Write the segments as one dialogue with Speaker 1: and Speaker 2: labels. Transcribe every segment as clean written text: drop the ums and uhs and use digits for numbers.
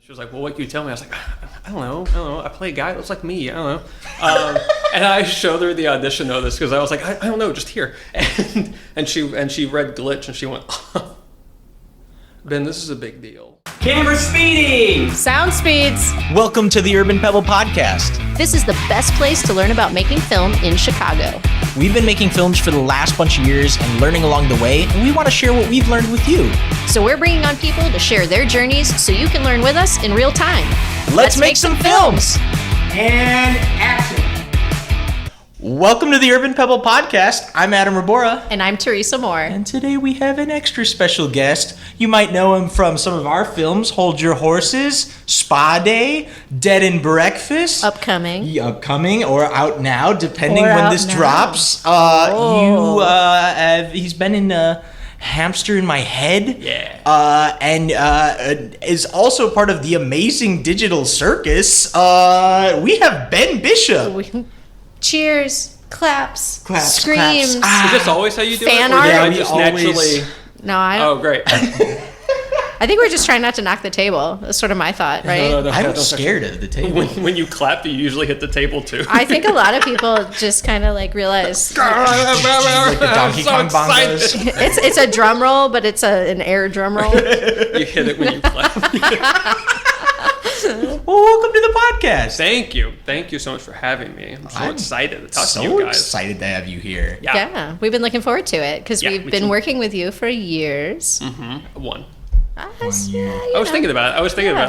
Speaker 1: She was like, well, what can you tell me? I was like, I don't know. I play a guy that looks like me. I don't know. And I showed her the audition notice because I was like, I don't know, just here. And she read Glitch and she went, Ben, this is a big deal.
Speaker 2: Camera speeding!
Speaker 3: Sound speeds!
Speaker 2: Welcome to the Urban Pebble podcast.
Speaker 3: This is the best place to learn about making film in Chicago.
Speaker 2: We've been making films for the last bunch of years and learning along the way, and we want to share what we've learned with you.
Speaker 3: So we're bringing on people to share their journeys so you can learn with us in real time.
Speaker 2: Let's make some films! And action! Welcome to the Urban Pebble podcast. I'm Adam Rabora.
Speaker 3: And I'm Teresa Moore.
Speaker 2: And today we have an extra special guest. You might know him from some of our films, Hold Your Horses, Spa Day, Dead and Breakfast. Upcoming or out now, depending when this drops. He's been in Hamster in My Head.
Speaker 1: Yeah.
Speaker 2: And is also part of the Amazing Digital Circus. We have Ben Bishop.
Speaker 3: Cheers, claps, screams.
Speaker 2: Claps.
Speaker 1: Is this always how you do
Speaker 3: fan
Speaker 1: it?
Speaker 3: art?
Speaker 1: Yeah,
Speaker 2: we
Speaker 1: just
Speaker 2: always...
Speaker 1: naturally.
Speaker 3: No, I.
Speaker 1: Oh, great.
Speaker 3: I think we're just trying not to knock the table. That's sort of my thought, right?
Speaker 1: No,
Speaker 2: I'm scared of the table.
Speaker 1: When you clap, you usually hit the table too.
Speaker 3: I think a lot of people just kind of like realize
Speaker 2: Like the Donkey Kong bongos.
Speaker 3: it's a drum roll, but it's an air drum roll.
Speaker 1: You hit it when you clap.
Speaker 2: Well, welcome to the podcast.
Speaker 1: Thank you so much for having me. I'm so excited to talk to you
Speaker 2: So
Speaker 1: guys.
Speaker 2: excited to have you here.
Speaker 3: Yeah, we've been looking forward to it because we've been working with you for years.
Speaker 1: Mm-hmm. One.
Speaker 2: year.
Speaker 1: I was thinking about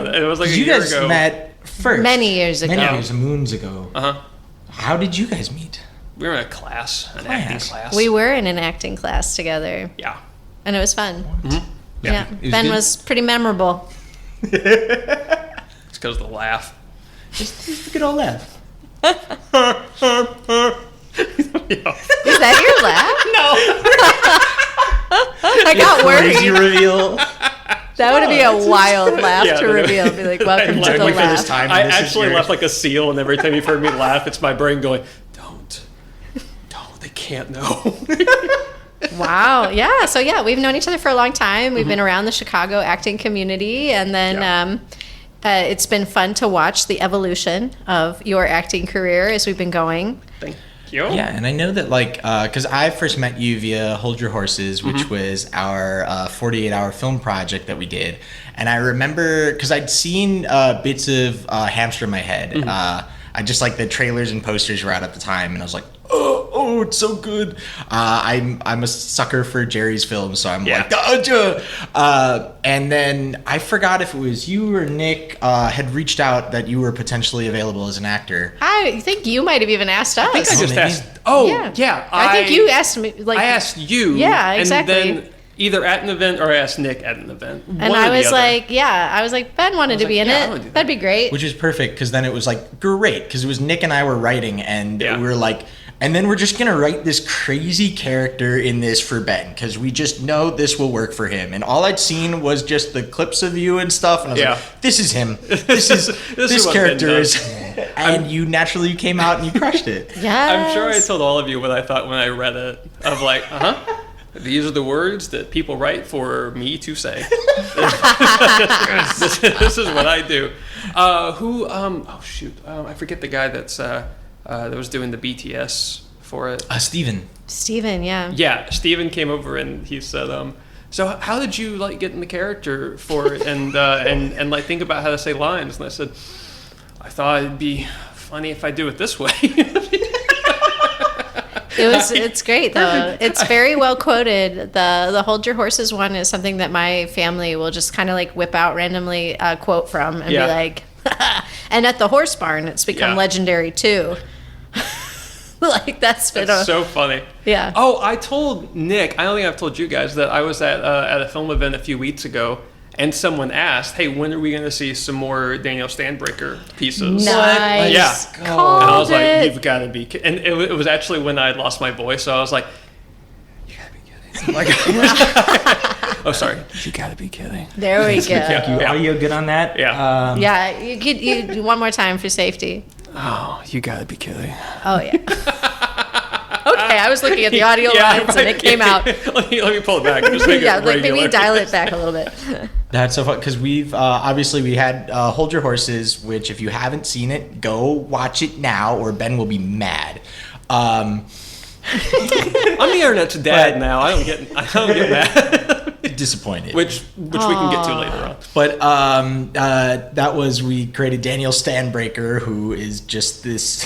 Speaker 1: it. It was like a
Speaker 2: You
Speaker 1: year
Speaker 2: guys
Speaker 1: ago.
Speaker 2: met first.
Speaker 3: Many years ago.
Speaker 2: Moons ago.
Speaker 1: Uh-huh.
Speaker 2: How did you guys meet?
Speaker 1: We were in a class, an acting class.
Speaker 3: We were in an acting class together.
Speaker 1: Yeah.
Speaker 3: And it was fun.
Speaker 1: Mm-hmm.
Speaker 3: Yeah.
Speaker 2: Was
Speaker 3: Ben
Speaker 2: good?
Speaker 3: was pretty memorable.
Speaker 1: It's because of the laugh.
Speaker 2: Just a good old laugh.
Speaker 1: Yeah.
Speaker 3: Is that your laugh?
Speaker 1: No.
Speaker 3: I got
Speaker 2: Crazy
Speaker 3: worried.
Speaker 2: reveal.
Speaker 3: That would be a wild laugh to reveal. Be like, welcome to the
Speaker 1: like for
Speaker 3: laugh.
Speaker 2: this time.
Speaker 1: I
Speaker 2: This is
Speaker 1: actually
Speaker 2: yours.
Speaker 1: laugh like a seal, and every time you've heard me laugh, it's my brain going, don't, they can't know.
Speaker 3: Wow. Yeah. So yeah, we've known each other for a long time. We've been around the Chicago acting community, and then it's been fun to watch the evolution of your acting career as we've been going.
Speaker 1: Thank you.
Speaker 2: Yeah, and I know that, like, because I first met you via Hold Your Horses, which was our 48-hour film project that we did. And I remember, because I'd seen bits of Hamster in My Head. I just, like, the trailers and posters were out at the time, and I was like, oh, it's so good. I'm a sucker for Jerry's films, so I'm like, and then I forgot if it was you or Nick had reached out that you were potentially available as an actor.
Speaker 3: I think you might have even asked us.
Speaker 1: I think I just
Speaker 2: maybe.
Speaker 1: asked. Oh, yeah.
Speaker 3: I think you asked me. Like
Speaker 1: I asked you.
Speaker 3: Yeah, exactly.
Speaker 1: And then either at an event or I asked Nick at an event.
Speaker 3: and I was like, Ben wanted to be in
Speaker 1: I
Speaker 3: it.
Speaker 1: wanna do that.
Speaker 3: That'd be great.
Speaker 2: Which is perfect, because then it was like great, because it was Nick and I were writing, and we were like, and then we're just gonna write this crazy character in this for Ben, because we just know this will work for him. And all I'd seen was just the clips of you and stuff, and I was like, this is him. This is this
Speaker 1: what Ben
Speaker 2: character
Speaker 1: does.
Speaker 2: is. And you naturally came out and you crushed it.
Speaker 3: Yes.
Speaker 1: I'm sure I told all of you what I thought when I read it. Of like, these are the words that people write for me to say. This is what I do. I forget the guy that was doing the BTS for it.
Speaker 3: Steven, yeah.
Speaker 1: Yeah, Steven came over and he said, so how did you like get in the character for it and like think about how to say lines? And I said, I thought it'd be funny if I do it this way.
Speaker 3: It's great though. It's very well quoted. The Hold Your Horses one is something that my family will just kind of like whip out randomly a quote from and be like, and at the horse barn, it's become legendary too. Like that's
Speaker 1: so funny.
Speaker 3: Yeah.
Speaker 1: Oh, I told Nick, I don't think I've told you guys, that I was at a film event a few weeks ago, and someone asked, hey, when are we going to see some more Daniel Standbreaker pieces?
Speaker 3: Nice.
Speaker 1: Yeah.
Speaker 3: Called
Speaker 1: And I was
Speaker 3: it.
Speaker 1: like, you've got to be kidding. And it was actually when I had lost my voice, so I was like, you got to be kidding. Like, oh, sorry. You got to be kidding.
Speaker 3: There we go.
Speaker 2: You audio good on that?
Speaker 1: Yeah.
Speaker 3: Yeah, you one more time for safety.
Speaker 1: Oh, you got to be kidding.
Speaker 3: Oh yeah. Okay, I was looking at the audio lines and it came out.
Speaker 1: let me pull it back. And just make
Speaker 3: Yeah,
Speaker 1: it
Speaker 3: like maybe
Speaker 1: regular.
Speaker 3: dial it back a little bit.
Speaker 2: That's so fun because we've obviously we had Hold Your Horses, which if you haven't seen it, go watch it now or Ben will be mad.
Speaker 1: I'm the internet's dad now. I don't get mad.
Speaker 2: Disappointed.
Speaker 1: Which we can get to later on.
Speaker 2: But that was we created Daniel Stanbreaker, who is just this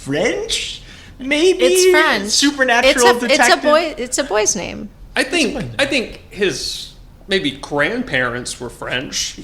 Speaker 2: French, maybe
Speaker 3: It's French.
Speaker 2: supernatural detective.
Speaker 3: It's a boy's name.
Speaker 1: I think his maybe grandparents were French.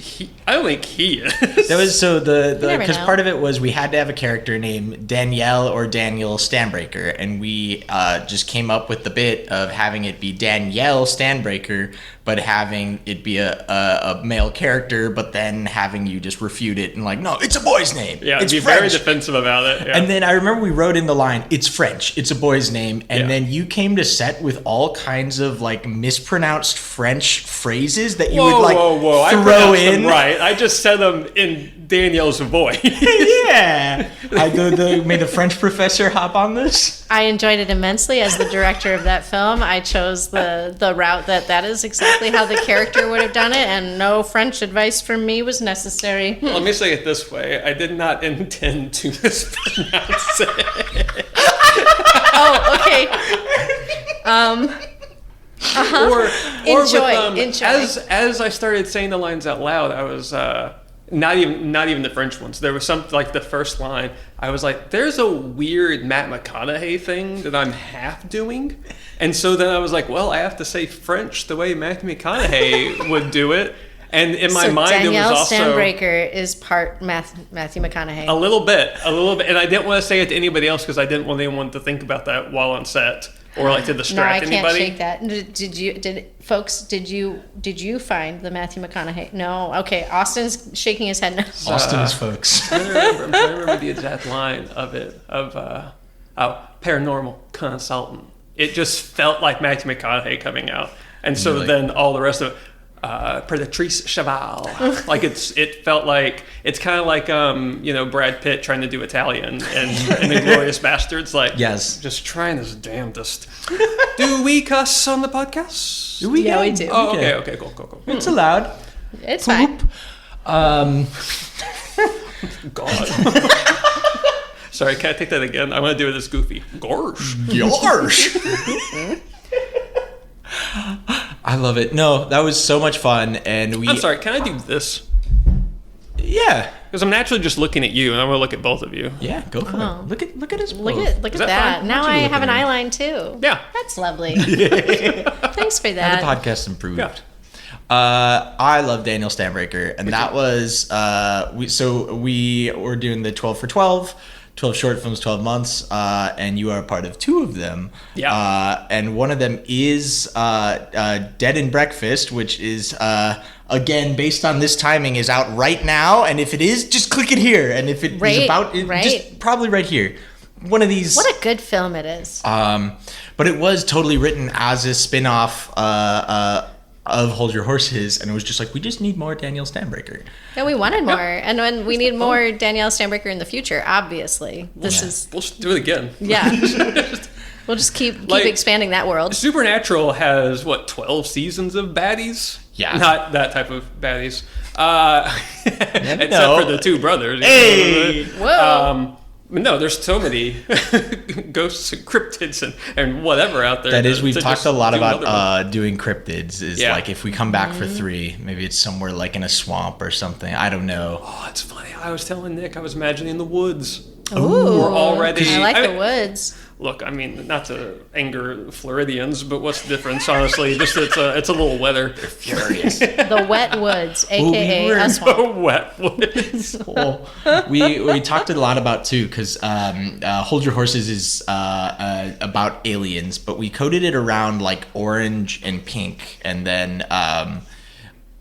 Speaker 1: I don't think he is.
Speaker 2: That was so
Speaker 3: never
Speaker 2: because
Speaker 3: know.
Speaker 2: part of it was we had to have a character named Danielle or Daniel Stanbreaker, and we just came up with the bit of having it be Danielle Stanbreaker, but having it be a male character, but then having you just refute it and like, no, it's a boy's name.
Speaker 1: Yeah,
Speaker 2: it's
Speaker 1: be
Speaker 2: French.
Speaker 1: very defensive about it. Yeah.
Speaker 2: And then I remember we wrote in the line, it's French, it's a boy's name. And
Speaker 1: Yeah.
Speaker 2: then you came to set with all kinds of like mispronounced French phrases that you would like
Speaker 1: I
Speaker 2: throw
Speaker 1: pronounced
Speaker 2: in.
Speaker 1: them right. I just said them in Danielle's voice.
Speaker 2: Yeah. Made the French professor hop on this.
Speaker 3: I enjoyed it immensely. As the director of that film, I chose the route that is exactly how the character would have done it, and no French advice from me was necessary.
Speaker 1: Let me say it this way. I did not intend to mispronounce it.
Speaker 3: Oh, okay.
Speaker 1: Or
Speaker 3: Enjoy.
Speaker 1: as I started saying the lines out loud, I was not even the French ones. There was some like the first line. I was like, "There's a weird Matt McConaughey thing that I'm half doing," and so then I was like, "Well, I have to say French the way Matthew McConaughey would do it." And in my mind,
Speaker 3: Danielle
Speaker 1: it was also
Speaker 3: Stanbreaker is part Matthew McConaughey.
Speaker 1: a little bit, and I didn't want to say it to anybody else because I didn't want anyone to think about that while on set or like to
Speaker 3: No, I
Speaker 1: distract
Speaker 3: can't
Speaker 1: anybody.
Speaker 3: shake that. Did you find the Matthew McConaughey? No. Okay, Austin's shaking his head no.
Speaker 2: Austin is folks.
Speaker 1: I'm trying to remember the exact line of it paranormal consultant. It just felt like Matthew McConaughey coming out, and so
Speaker 2: Really?
Speaker 1: then all the rest of it. Predatrice Cheval. Like it felt like it's kind of like Brad Pitt trying to do Italian and Inglourious Bastards. Like
Speaker 2: Yes.
Speaker 1: just trying his damnedest. Do we cuss on the podcast?
Speaker 2: Do we?
Speaker 3: Yeah, we do.
Speaker 1: Oh, okay, cool.
Speaker 2: It's allowed.
Speaker 3: It's fine.
Speaker 1: God. Sorry, can I take that again? I want to do it as goofy. Gorsh.
Speaker 2: Yours. I love it. No, that was so much fun, and
Speaker 1: I'm sorry, can I do this?
Speaker 2: Yeah.
Speaker 1: Because I'm naturally just looking at you, and I want to look at both of you.
Speaker 2: Yeah, go for
Speaker 3: Oh.
Speaker 2: it. Look at us.
Speaker 3: Look
Speaker 2: both.
Speaker 3: at
Speaker 1: Is
Speaker 3: that.
Speaker 1: that fine?
Speaker 3: Now
Speaker 2: Why
Speaker 3: I
Speaker 2: don't you
Speaker 3: have an
Speaker 2: look at
Speaker 3: eye line too.
Speaker 1: Yeah.
Speaker 3: That's lovely. Thanks for
Speaker 2: Now
Speaker 3: that.
Speaker 2: the podcast improved.
Speaker 1: Yeah.
Speaker 2: I love Daniel Stanbreaker, and that was we were doing the 12 for 12 short films, 12 months, and you are a part of two of them.
Speaker 1: Yeah.
Speaker 2: And one of them is Dead and Breakfast, which is again based on this timing is out right now, and if it is, just click it here, and if it is
Speaker 3: Right,
Speaker 2: about it,
Speaker 3: right.
Speaker 2: just probably right here. One of these.
Speaker 3: What a good film it is.
Speaker 2: But it was totally written as a spin-off of Hold Your Horses, and it was just like, we just need more Daniel Stanbreaker.
Speaker 3: And we wanted more. And when we need more Danielle Stanbreaker in the future, obviously. This
Speaker 2: Yeah.
Speaker 3: is
Speaker 1: We'll just do it again.
Speaker 3: yeah. We'll just keep
Speaker 1: Like-
Speaker 3: expanding that world.
Speaker 1: Supernatural has 12 seasons of baddies?
Speaker 2: Yeah.
Speaker 1: Not that type of baddies. Except
Speaker 2: know.
Speaker 1: for the two brothers.
Speaker 2: Hey!
Speaker 3: Whoa.
Speaker 1: No, there's so many ghosts and cryptids and whatever out there.
Speaker 2: That is, we've
Speaker 1: to
Speaker 2: talked
Speaker 1: just
Speaker 2: a lot
Speaker 1: do another one.
Speaker 2: about doing cryptids, is
Speaker 1: Yeah.
Speaker 2: like if we come back for 3, maybe it's somewhere like in a swamp or something. I don't know.
Speaker 1: Oh, it's funny. I was telling Nick, I was imagining the woods.
Speaker 3: Ooh.
Speaker 1: We're already.
Speaker 3: I like
Speaker 1: I
Speaker 3: the
Speaker 1: mean,
Speaker 3: woods.
Speaker 1: Look, I mean, not to anger Floridians, but what's the difference? Honestly, just it's a little weather.
Speaker 2: Furious.
Speaker 3: The wet woods, aka
Speaker 2: were-
Speaker 3: a swamp.
Speaker 1: Wet woods.
Speaker 2: Well, we talked a lot about too, because Hold Your Horses is about aliens, but we coded it around like orange and pink, and then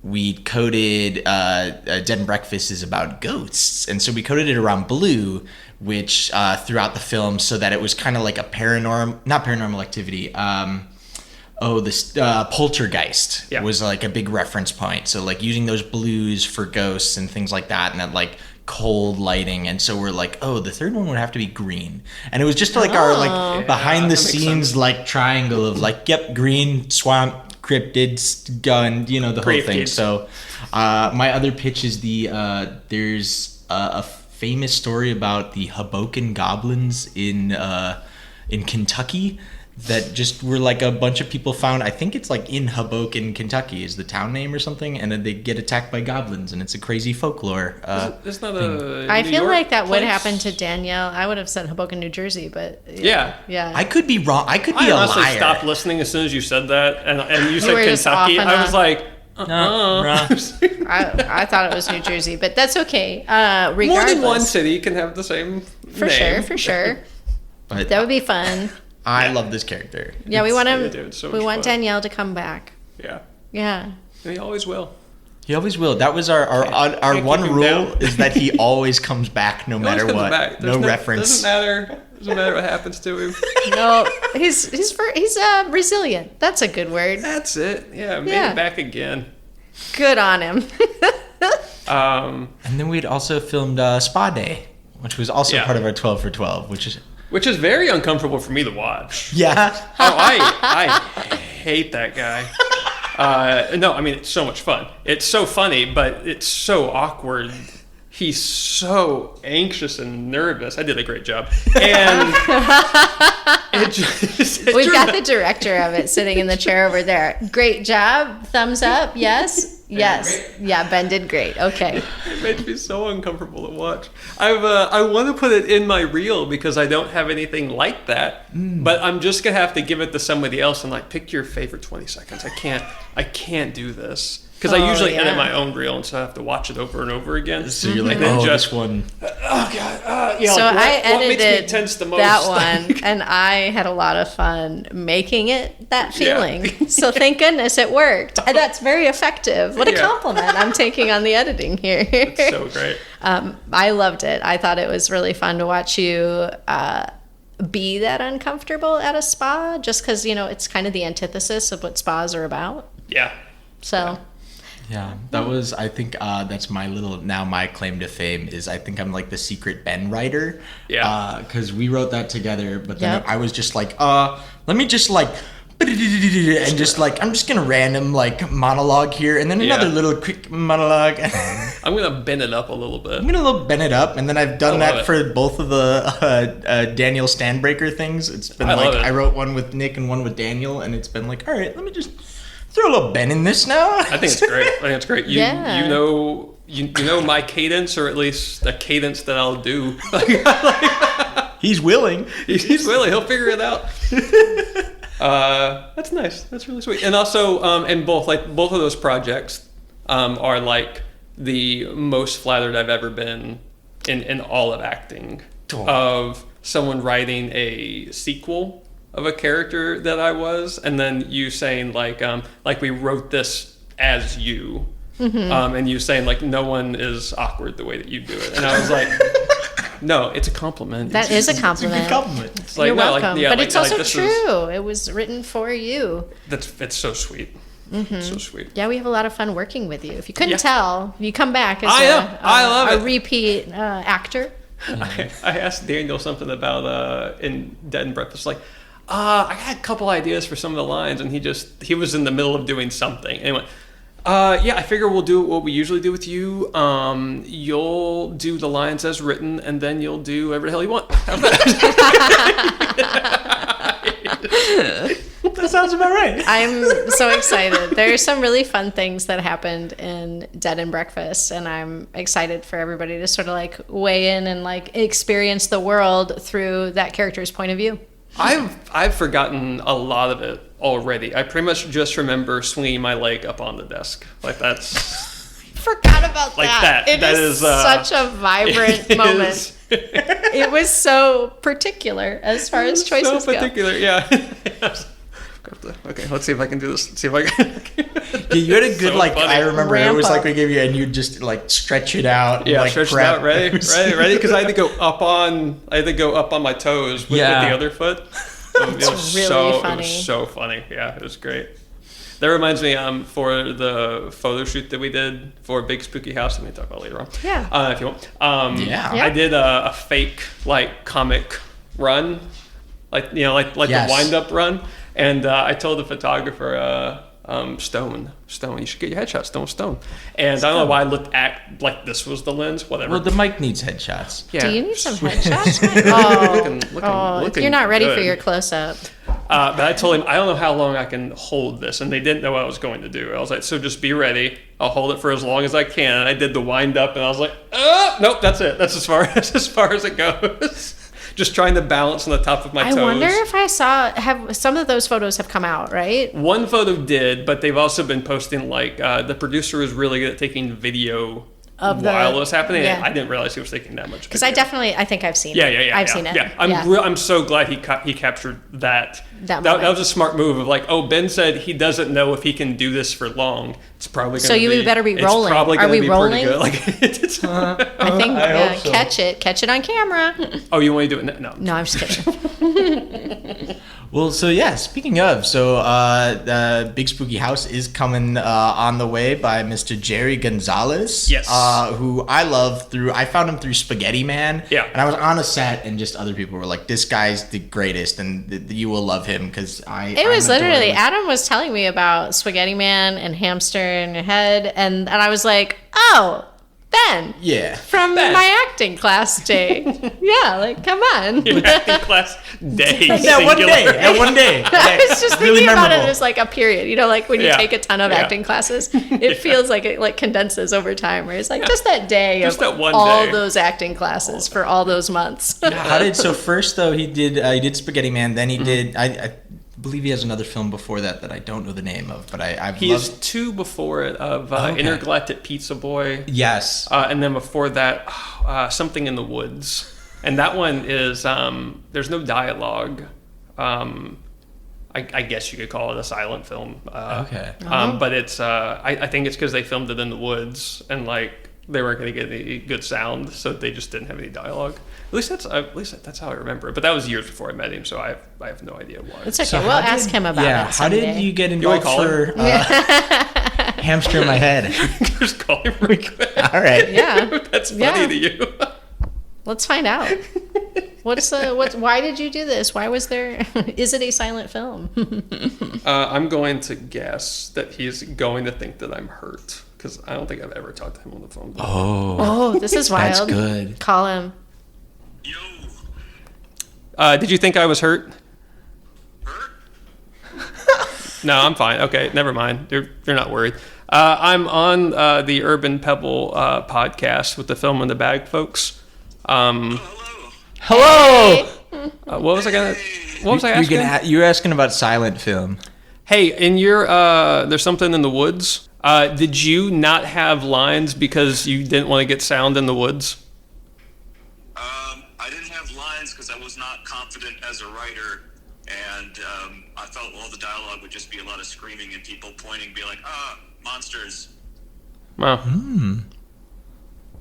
Speaker 2: we coded Dead and Breakfast is about ghosts, and so we coded it around blue, which throughout the film, so that it was kind of like a not paranormal activity. Poltergeist
Speaker 1: Yeah.
Speaker 2: was like a big reference point. So like using those blues for ghosts and things like that, and that like cold lighting. And so we're like, oh, the third one would have to be green. And it was just like our like behind the
Speaker 1: that makes
Speaker 2: scenes
Speaker 1: sense.
Speaker 2: like triangle of like, yep, green, swamp, cryptids, gun, the whole thing.
Speaker 1: Cryptids.
Speaker 2: So my other pitch is there's a famous story about the Hoboken goblins in Kentucky that just were like a bunch of people found. I think it's like in Hoboken, Kentucky is the town name or something, and then they get attacked by goblins, and it's a crazy folklore.
Speaker 1: Isn't that a
Speaker 3: I
Speaker 1: New
Speaker 3: feel
Speaker 1: York
Speaker 3: like that would
Speaker 1: place?
Speaker 3: happen to Danielle. I would have said Hoboken, New Jersey, but
Speaker 1: Yeah.
Speaker 2: I could be wrong. I could be
Speaker 1: I
Speaker 2: a
Speaker 1: honestly
Speaker 2: liar.
Speaker 1: stopped listening as soon as you said that, and you said
Speaker 3: were just
Speaker 1: Kentucky.
Speaker 3: off and
Speaker 1: I was
Speaker 3: on.
Speaker 1: like,
Speaker 2: No,
Speaker 3: I thought it was New Jersey, but that's okay.
Speaker 1: more
Speaker 3: Regardless,
Speaker 1: than one city can have the same
Speaker 3: for
Speaker 1: name.
Speaker 3: sure.
Speaker 2: But
Speaker 3: That would be fun.
Speaker 2: I love this character.
Speaker 3: Yeah, we want him.
Speaker 1: yeah, dude, it's so
Speaker 3: we
Speaker 1: much
Speaker 3: want
Speaker 1: fun.
Speaker 3: Danielle to come back.
Speaker 1: Yeah,
Speaker 3: Yeah.
Speaker 1: and he always will.
Speaker 2: He always will. That was our
Speaker 1: Can't
Speaker 2: one
Speaker 1: keep him
Speaker 2: rule
Speaker 1: down.
Speaker 2: is that he always comes back no
Speaker 1: He always
Speaker 2: matter
Speaker 1: comes
Speaker 2: what.
Speaker 1: back.
Speaker 2: No reference.
Speaker 1: Doesn't matter what happens to him.
Speaker 3: No, he's resilient. That's a good word.
Speaker 1: That's it. Yeah, made
Speaker 3: Yeah.
Speaker 1: it back again.
Speaker 3: Good on him.
Speaker 2: And then we'd also filmed Spa Day, which was also
Speaker 1: Yeah.
Speaker 2: part of our 12 for 12,
Speaker 1: Which is very uncomfortable for me to watch.
Speaker 2: yeah.
Speaker 1: Oh, I hate that guy. No, I mean, it's so much fun. It's so funny, but it's so awkward. He's so anxious and nervous. I did a great job. And
Speaker 3: We've got the director of it sitting in the chair over there. Great job. Thumbs up. Yes. Yes. Yeah, Ben did great. Okay.
Speaker 1: It made me so uncomfortable to watch. I want to put it in my reel because I don't have anything like that. But I'm just gonna have to give it to somebody else and like pick your favorite 20 seconds. I can't do this because I
Speaker 3: Oh,
Speaker 1: usually
Speaker 3: yeah.
Speaker 1: edit my own reel, and so I have to watch it over and over again.
Speaker 2: So you're like,
Speaker 1: And then
Speaker 2: oh,
Speaker 1: just
Speaker 2: this one.
Speaker 1: oh god, yeah.
Speaker 3: So
Speaker 1: like,
Speaker 3: I
Speaker 1: what makes me
Speaker 3: edited
Speaker 1: tense the most?
Speaker 3: that one, and I had a lot of fun making it that feeling. So thank goodness it worked. And that's very effective. What a
Speaker 1: Yeah.
Speaker 3: compliment I'm taking on the editing here.
Speaker 1: It's so great.
Speaker 3: I loved it. I thought it was really fun to watch you be that uncomfortable at a spa, just because, it's kind of the antithesis of what spas are about.
Speaker 1: Yeah.
Speaker 3: So,
Speaker 2: Yeah, that was, I think that's my claim to fame is I think I'm like the secret Ben writer.
Speaker 1: Yeah.
Speaker 2: Because we wrote that together, but then
Speaker 3: Yep.
Speaker 2: I was just like, let me just like, and just like, I'm just going to random like monologue here and then
Speaker 1: Yeah.
Speaker 2: another little quick monologue.
Speaker 1: I'm gonna bend it up a little bit.
Speaker 2: I'm going to little bend it up. And then I've done
Speaker 1: I love
Speaker 2: that
Speaker 1: it.
Speaker 2: for both of the Daniel Standbreaker things. It's been
Speaker 1: I love
Speaker 2: like,
Speaker 1: it.
Speaker 2: I wrote one with Nick and one with Daniel and it's been like, all right, let me just throw a little Ben in this now.
Speaker 1: I think it's great. I think it's great.
Speaker 3: Yeah.
Speaker 1: You know my cadence, or at least a cadence that I'll do.
Speaker 2: He's willing.
Speaker 1: He's willing. He'll figure it out. That's nice. That's really sweet. And also, and both of those projects are like the most flattered I've ever been in all of acting, of someone writing a sequel of a character that I was, and then you saying like we wrote this as you, and you saying like no one is awkward the way that you do it, and I was like, no, it's a compliment.
Speaker 3: that is a
Speaker 2: It's a
Speaker 3: compliment.
Speaker 2: good compliment.
Speaker 1: It's like,
Speaker 3: You're
Speaker 1: no,
Speaker 3: welcome.
Speaker 1: yeah,
Speaker 3: But
Speaker 1: like-
Speaker 3: it's
Speaker 1: like
Speaker 3: also
Speaker 1: this is-
Speaker 3: true. It was written for you.
Speaker 1: it's so sweet. It's so sweet.
Speaker 3: Yeah, we have a lot of fun working with you. If you couldn't
Speaker 1: Yeah.
Speaker 3: tell, you come back as
Speaker 1: I know. I love
Speaker 3: a
Speaker 1: it.
Speaker 3: repeat actor.
Speaker 1: I asked Daniel something about in Dead and Breakfast, like, I had a couple ideas for some of the lines, and he was in the middle of doing something, and he went, yeah, I figure we'll do what we usually do with you. You'll do the lines as written, and then you'll do whatever the hell you want.
Speaker 2: That sounds about right.
Speaker 3: I'm so excited. There are some really fun things that happened in Dead and Breakfast, and I'm excited for everybody to sort of like weigh in and like experience the world through that character's point of view.
Speaker 1: I've forgotten a lot of it already. I pretty much just remember swinging my leg up on the desk. Like that's
Speaker 3: Forgot about
Speaker 1: like
Speaker 3: that.
Speaker 1: that.
Speaker 3: It
Speaker 1: That
Speaker 3: is
Speaker 1: is,
Speaker 3: such a vibrant
Speaker 1: it
Speaker 3: moment.
Speaker 1: is-
Speaker 3: It was so particular as far as choices
Speaker 1: so
Speaker 3: go.
Speaker 1: particular, yeah. Okay, let's see if I can do this. See if I can.
Speaker 2: Yeah, you had a good
Speaker 1: So
Speaker 2: like
Speaker 1: funny.
Speaker 2: I remember it
Speaker 3: Ramp
Speaker 2: was like
Speaker 3: up.
Speaker 2: we gave you and you just like stretch it out. And,
Speaker 1: Yeah,
Speaker 2: like,
Speaker 1: stretch it
Speaker 2: grab
Speaker 1: out, ready, because I had to go up on my toes with
Speaker 2: Yeah.
Speaker 1: the other foot. So it was
Speaker 3: really
Speaker 1: so
Speaker 3: funny.
Speaker 1: It was so funny. Yeah, it was great. That reminds me, for the photo shoot that we did for Big Spooky House, let me talk about later on.
Speaker 3: Yeah.
Speaker 1: If you want.
Speaker 2: Yeah.
Speaker 3: Yeah.
Speaker 1: I did a fake like comic run, like
Speaker 2: Yes.
Speaker 1: the wind up run, and I told the photographer, Stone. You should get your headshots. Stone. And I don't know why I looked at like this was the lens. Whatever.
Speaker 2: Well, the mic needs headshots.
Speaker 1: Yeah.
Speaker 3: Do you need some headshots?
Speaker 1: Looking
Speaker 3: you're not ready for
Speaker 1: good.
Speaker 3: your close-up.
Speaker 1: But I told him, I don't know how long I can hold this. And they didn't know what I was going to do. I was like, so just be ready. I'll hold it for as long as I can. And I did the wind up and I was like, nope, that's it. That's as far as it goes. Just trying to balance on the top of my toes.
Speaker 3: I wonder if have some of those photos have come out, right?
Speaker 1: One photo did, but they've also been posting like the producer was really good at taking video while it was happening.
Speaker 3: Yeah.
Speaker 1: I didn't realize he was taking that much.
Speaker 3: Because I think I've seen it.
Speaker 1: Yeah.
Speaker 3: I've seen it.
Speaker 1: Yeah, I'm so glad he captured that. That was a smart move of like, Ben said he doesn't know if he can do this for long. It's probably going to be.
Speaker 3: So you better be rolling.
Speaker 1: Probably
Speaker 3: Are we
Speaker 1: be
Speaker 3: rolling?
Speaker 1: Pretty good. Like,
Speaker 3: I think
Speaker 2: I hope so.
Speaker 3: catch it on camera.
Speaker 1: Oh, you want to do it? No.
Speaker 3: No, I'm just kidding.
Speaker 2: Well, so yeah, speaking of, the Big Spooky House is coming on the way by Mr. Jerry Gonzalez.
Speaker 1: Yes.
Speaker 2: Who I love I found him through Spaghetti Man.
Speaker 1: Yeah.
Speaker 2: And I was on a set and just other people were like, this guy's the greatest and you will love him because
Speaker 3: It was literally, Adam was telling me about Spaghetti Man and Hamster in Your Head, and I was like, oh, Ben.
Speaker 2: Yeah.
Speaker 3: From
Speaker 1: Ben.
Speaker 3: my acting class day. Yeah, like, come on.
Speaker 1: Your acting class day.
Speaker 2: That one day.
Speaker 3: I was just
Speaker 2: Really
Speaker 3: thinking about it
Speaker 2: memorable.
Speaker 3: as like a period. You know, like when you
Speaker 1: Yeah.
Speaker 3: take a ton of
Speaker 1: Yeah.
Speaker 3: acting classes, it feels like it like condenses over time. Where it's like just that day
Speaker 1: Just
Speaker 3: of
Speaker 1: that one
Speaker 3: all
Speaker 1: day.
Speaker 3: those acting classes for all those months.
Speaker 2: So first though he did Spaghetti Man, then he did I believe he has another film before that I don't know the name of, but
Speaker 1: He has two before it of
Speaker 2: Okay.
Speaker 1: Intergalactic Pizza Boy.
Speaker 2: Yes.
Speaker 1: And then before that, Something in the Woods. And that one is, there's no dialogue. I guess you could call it a silent film.
Speaker 2: Okay.
Speaker 1: But it's, I think it's because they filmed it in the woods and like they weren't going to get any good sound, so they just didn't have any dialogue. At least that's how I remember it. But that was years before I met him, so I have no idea why.
Speaker 3: It's okay.
Speaker 2: So
Speaker 3: We'll
Speaker 2: how
Speaker 3: ask
Speaker 2: did-
Speaker 3: him about
Speaker 2: yeah,
Speaker 3: it.
Speaker 2: how did
Speaker 3: someday.
Speaker 2: you get
Speaker 1: You wanna
Speaker 2: involved
Speaker 1: call
Speaker 2: for Hamster in My Head?
Speaker 1: Just call him real quick.
Speaker 2: All right.
Speaker 3: Yeah.
Speaker 1: That's funny
Speaker 3: Yeah.
Speaker 1: to you.
Speaker 3: Let's find out. Why did you do this? Why was there? Is it a silent film?
Speaker 1: I'm going to guess that he's going to think that I'm hurt because I don't think I've ever talked to him on the phone before.
Speaker 3: Oh, this is wild.
Speaker 2: That's good.
Speaker 3: Call him.
Speaker 1: Did you think I was hurt?
Speaker 4: Hurt?
Speaker 1: No, I'm fine. Okay, never mind. You're not worried. I'm on the Urban Pebble podcast with the Film in the Bag folks.
Speaker 4: Hello.
Speaker 2: Hello.
Speaker 1: What was I asking?
Speaker 2: You were asking about silent film.
Speaker 1: Hey, in your there's something in the woods. Did you not have lines because you didn't want to get sound in the woods?
Speaker 4: I didn't have lines because I was not confident as a writer, and I felt all the dialogue would just be a lot of screaming and people pointing, be like, monsters.
Speaker 1: Wow.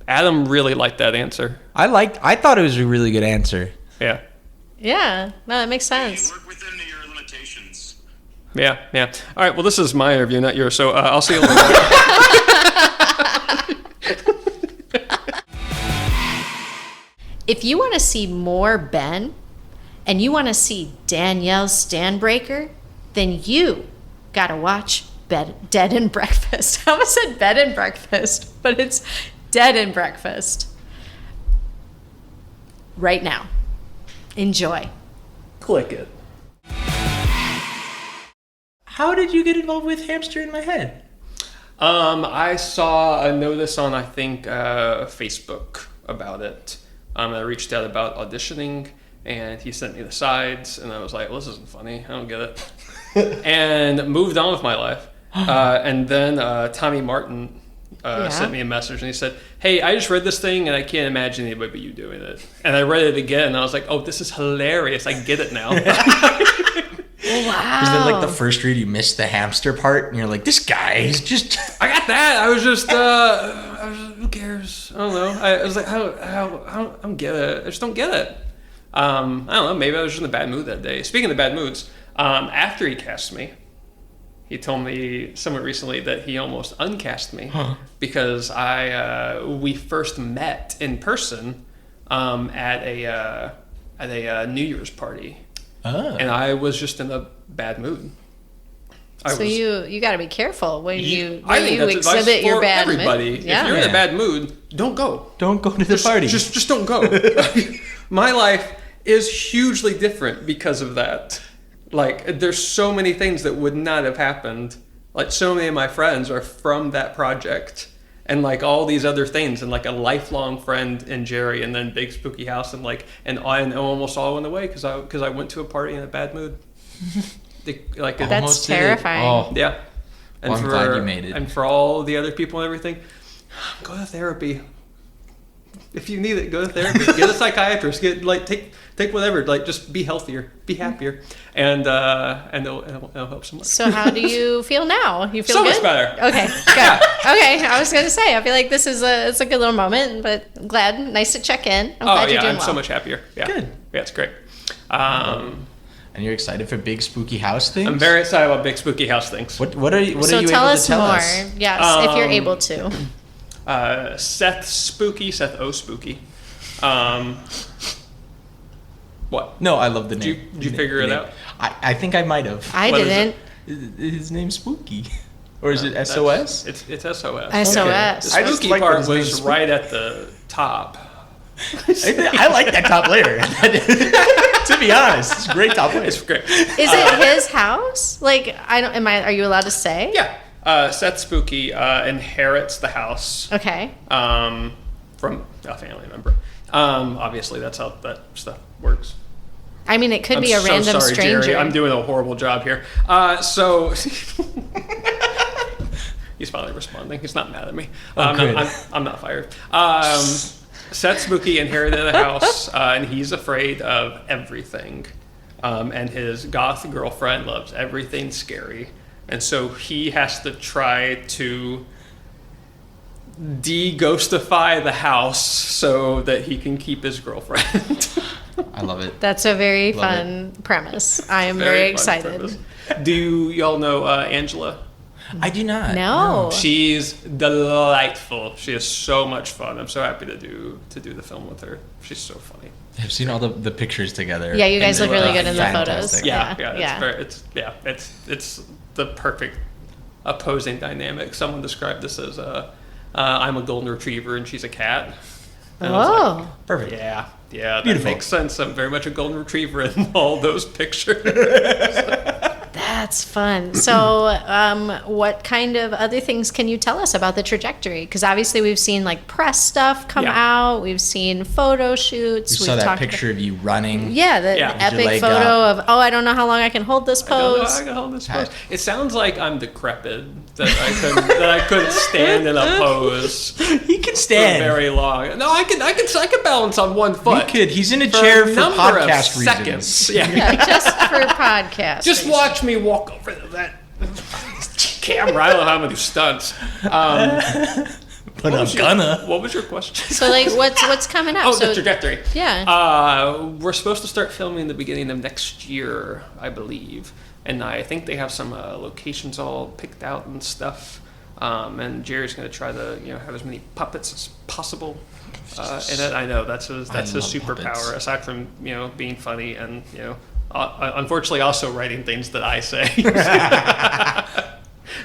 Speaker 1: Adam really liked that answer.
Speaker 2: I thought it was a really good answer.
Speaker 1: Yeah.
Speaker 3: Yeah. No, that makes
Speaker 4: You
Speaker 3: sense.
Speaker 4: work within your limitations.
Speaker 1: Yeah. All right. Well, this is my interview, not yours. So I'll see you later.
Speaker 3: If you want to see more Ben, and you want to see Danielle Stanbreaker, then you gotta watch Dead and Breakfast. I almost said Bed and Breakfast, but it's Dead and Breakfast. Right now. Enjoy.
Speaker 1: Click it.
Speaker 2: How did you get involved with Hamster in My Head?
Speaker 1: I saw a notice on, I think, Facebook about it. I reached out about auditioning, and he sent me the sides, and I was like, well, this isn't funny. I don't get it. And moved on with my life. And then Tommy Martin sent me a message, and he said, hey, I just read this thing, and I can't imagine anybody but you doing it. And I read it again, and I was like, oh, this is hilarious. I get it now.
Speaker 3: Wow.
Speaker 2: Was that like the first read you missed the hamster part and you're like, this guy is just
Speaker 1: I got that. I was just, who cares? I don't know. I was like, I don't get it. I just don't get it. I don't know. Maybe I was just in a bad mood that day. Speaking of bad moods, after he cast me, he told me somewhat recently that he almost uncast me because we first met in person at a New Year's party.
Speaker 2: Oh.
Speaker 1: And I was just in a bad mood.
Speaker 3: So you got to be careful when you
Speaker 1: I think that's advice
Speaker 3: exhibit your
Speaker 1: for
Speaker 3: bad
Speaker 1: everybody.
Speaker 3: mood.
Speaker 1: If you're in a bad mood, don't go.
Speaker 2: Don't go to the party.
Speaker 1: Just don't go. My life is hugely different because of that. Like, there's so many things that would not have happened. Like, so many of my friends are from that project, and like all these other things, and like a lifelong friend in Jerry, and then Big Spooky House, and like and almost all went away because I went to a party in a bad mood.
Speaker 3: That's
Speaker 2: Almost did it.
Speaker 3: terrifying.
Speaker 2: Oh.
Speaker 1: Yeah. And
Speaker 2: Well, I'm glad you made it.
Speaker 1: And for all the other people and everything, go to therapy. If you need it, go to therapy. Get a psychiatrist. Take whatever. Like, just be healthier, be happier, and it'll help so much.
Speaker 3: So how do you feel now? You feel
Speaker 1: So
Speaker 3: good?
Speaker 1: much better.
Speaker 3: Okay, good. Okay, I was gonna say I feel like this is it's a good little moment, but I'm glad. Nice to check in. I'm glad you're doing
Speaker 1: I'm
Speaker 3: well.
Speaker 1: so much happier. Yeah.
Speaker 2: Good.
Speaker 1: Yeah, it's great.
Speaker 2: And you're excited for big spooky house things?
Speaker 1: I'm very excited about Big Spooky House things.
Speaker 2: What are you
Speaker 3: So
Speaker 2: able
Speaker 3: tell
Speaker 2: to
Speaker 3: us
Speaker 2: tell
Speaker 3: more.
Speaker 2: us?
Speaker 3: Yes, if you're able to.
Speaker 1: Seth O. Spooky. What?
Speaker 2: No, I love the name.
Speaker 1: Did you figure it out?
Speaker 2: I think I might have.
Speaker 3: I
Speaker 1: What is
Speaker 3: didn't.
Speaker 2: His name's Spooky. Or is it
Speaker 1: That's-
Speaker 2: SOS?
Speaker 1: It's SOS.
Speaker 3: SOS.
Speaker 1: The
Speaker 2: I just
Speaker 1: spooky
Speaker 2: like that
Speaker 1: part
Speaker 2: his name's
Speaker 1: was
Speaker 2: Spooky.
Speaker 1: right at the top.
Speaker 2: I like that top layer. To be honest, it's a great top layer.
Speaker 1: It's great.
Speaker 3: Is it his house? Like I don't. Are you allowed to say?
Speaker 1: Yeah. Seth Spooky inherits the house
Speaker 3: Okay.
Speaker 1: from a family member. Obviously, that's how that stuff works.
Speaker 3: I mean, it could
Speaker 1: I'm
Speaker 3: be a
Speaker 1: so
Speaker 3: random
Speaker 1: sorry,
Speaker 3: stranger.
Speaker 1: Jerry. I'm doing a horrible job here. So he's finally responding. He's not mad at me.
Speaker 2: good.
Speaker 1: I'm not fired. Seth Spooky inherited a house, and he's afraid of everything. And his goth girlfriend loves everything scary. And so he has to try to de-ghostify the house so that he can keep his girlfriend.
Speaker 2: I love it.
Speaker 3: That's a very
Speaker 2: Love
Speaker 3: fun premise. I am very
Speaker 1: fun
Speaker 3: excited.
Speaker 1: premise. Do y'all know Angela?
Speaker 2: I do not.
Speaker 3: No.
Speaker 1: She's delightful. She is so much fun. I'm so happy to do the film with her. She's so funny.
Speaker 2: I've seen all the pictures together.
Speaker 3: Yeah, you guys
Speaker 2: and
Speaker 3: look
Speaker 2: they're,
Speaker 3: really good in the
Speaker 2: fantastic.
Speaker 3: photos.
Speaker 1: It's the perfect opposing dynamic. Someone described this as I'm a golden retriever and she's a cat. And I was like,
Speaker 3: Oh.
Speaker 2: Perfect.
Speaker 1: yeah, that
Speaker 2: Beautiful.
Speaker 1: makes sense. I'm very much a golden retriever in all those pictures.
Speaker 3: That's fun. So, what kind of other things can you tell us about the trajectory? Because obviously we've seen like press stuff come
Speaker 1: Yeah.
Speaker 3: out. We've seen photo shoots.
Speaker 2: You saw
Speaker 3: We've
Speaker 2: that
Speaker 3: talked
Speaker 2: picture of you running.
Speaker 3: Yeah, the
Speaker 1: Yeah.
Speaker 2: With your
Speaker 3: epic
Speaker 2: leg
Speaker 3: photo of I don't know how long I can hold this
Speaker 1: I don't know
Speaker 3: pose.
Speaker 1: how I can hold this pose. It sounds like I'm decrepit, that I couldn't stand in a pose
Speaker 2: He can
Speaker 1: for
Speaker 2: stand.
Speaker 1: very long. No, I can balance on one foot.
Speaker 2: He could. He's in a
Speaker 1: for
Speaker 2: chair
Speaker 1: a
Speaker 2: for
Speaker 1: number
Speaker 2: podcast
Speaker 1: of
Speaker 2: reasons.
Speaker 1: seconds. Yeah.
Speaker 3: Yeah, just for podcast.
Speaker 1: Just watch me walk over that camera. I don't know how I'm gonna do stunts.
Speaker 2: But I'm gonna.
Speaker 1: What was your question?
Speaker 3: So like, what's coming up?
Speaker 1: Oh,
Speaker 3: so
Speaker 1: the trajectory.
Speaker 3: yeah.
Speaker 1: We're supposed to start filming the beginning of next year, I believe, and I think they have some locations all picked out and stuff. And Jerry's going to try to have as many puppets as possible. And I know that's his
Speaker 2: love
Speaker 1: superpower,
Speaker 2: puppets.
Speaker 1: aside from being funny and unfortunately also writing things that I say.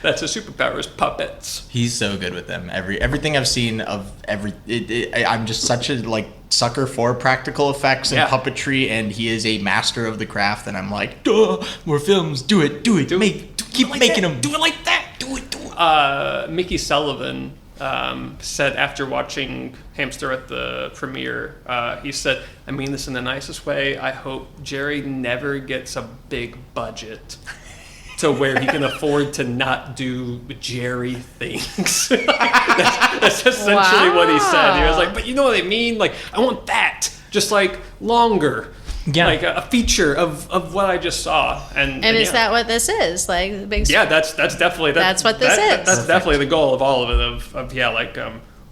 Speaker 1: That's his superpower, is puppets.
Speaker 2: He's so good with them. Everything I've seen of I'm just such a sucker for practical effects and
Speaker 1: Yeah.
Speaker 2: puppetry, and he is a master of the craft. And I'm like, duh, more films, do it, keep making them, do it like that, do it.
Speaker 1: Mickey Sullivan said after watching Hamster at the premiere, he said, I mean this in the nicest way, I hope Jerry never gets a big budget to where he can afford to not do Jerry things. that's essentially what he said. He was like, but you know what I mean? Like, I want that, just like longer.
Speaker 2: Yeah.
Speaker 1: Like a feature of what I just saw. And
Speaker 3: is
Speaker 1: yeah.
Speaker 3: that what this is? Like the big.
Speaker 1: Yeah, that's definitely
Speaker 3: That's what this is.
Speaker 1: That's
Speaker 2: Perfect.
Speaker 1: definitely the goal of all of it.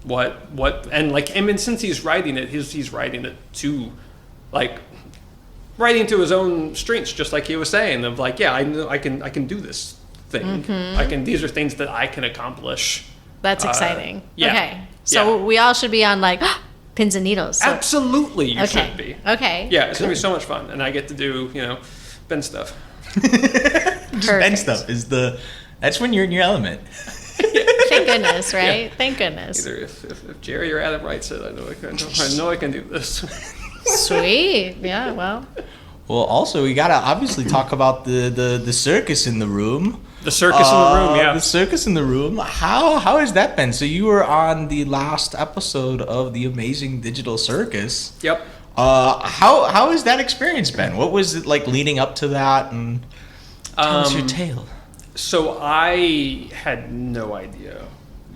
Speaker 1: What and like, I mean, since he's writing it, he's writing it to writing to his own strengths, just like he was saying. Of like, yeah, I know I can do this thing.
Speaker 3: Mm-hmm.
Speaker 1: These are things that I can accomplish.
Speaker 3: That's exciting.
Speaker 1: yeah.
Speaker 3: Okay, so we all should be on pins and needles. So.
Speaker 1: Absolutely, you
Speaker 3: Okay.
Speaker 1: should be.
Speaker 3: Okay.
Speaker 1: Yeah, it's gonna be so much fun, and I get to do Ben stuff.
Speaker 2: Just Ben
Speaker 3: Perfect.
Speaker 2: stuff that's when you're in your element.
Speaker 3: Thank goodness, right?
Speaker 1: Yeah.
Speaker 3: Thank goodness.
Speaker 1: Either if Jerry or Adam writes it, I know I can do this.
Speaker 3: Sweet. Yeah, well.
Speaker 2: Well, also we gotta obviously talk about the circus in the room.
Speaker 1: The circus in the room, yeah.
Speaker 2: The circus in the room. How has that been? So you were on the last episode of the Amazing Digital Circus.
Speaker 1: Yep.
Speaker 2: How has that experience been? What was it like leading up to that? And tell us your tale.
Speaker 1: So I had no idea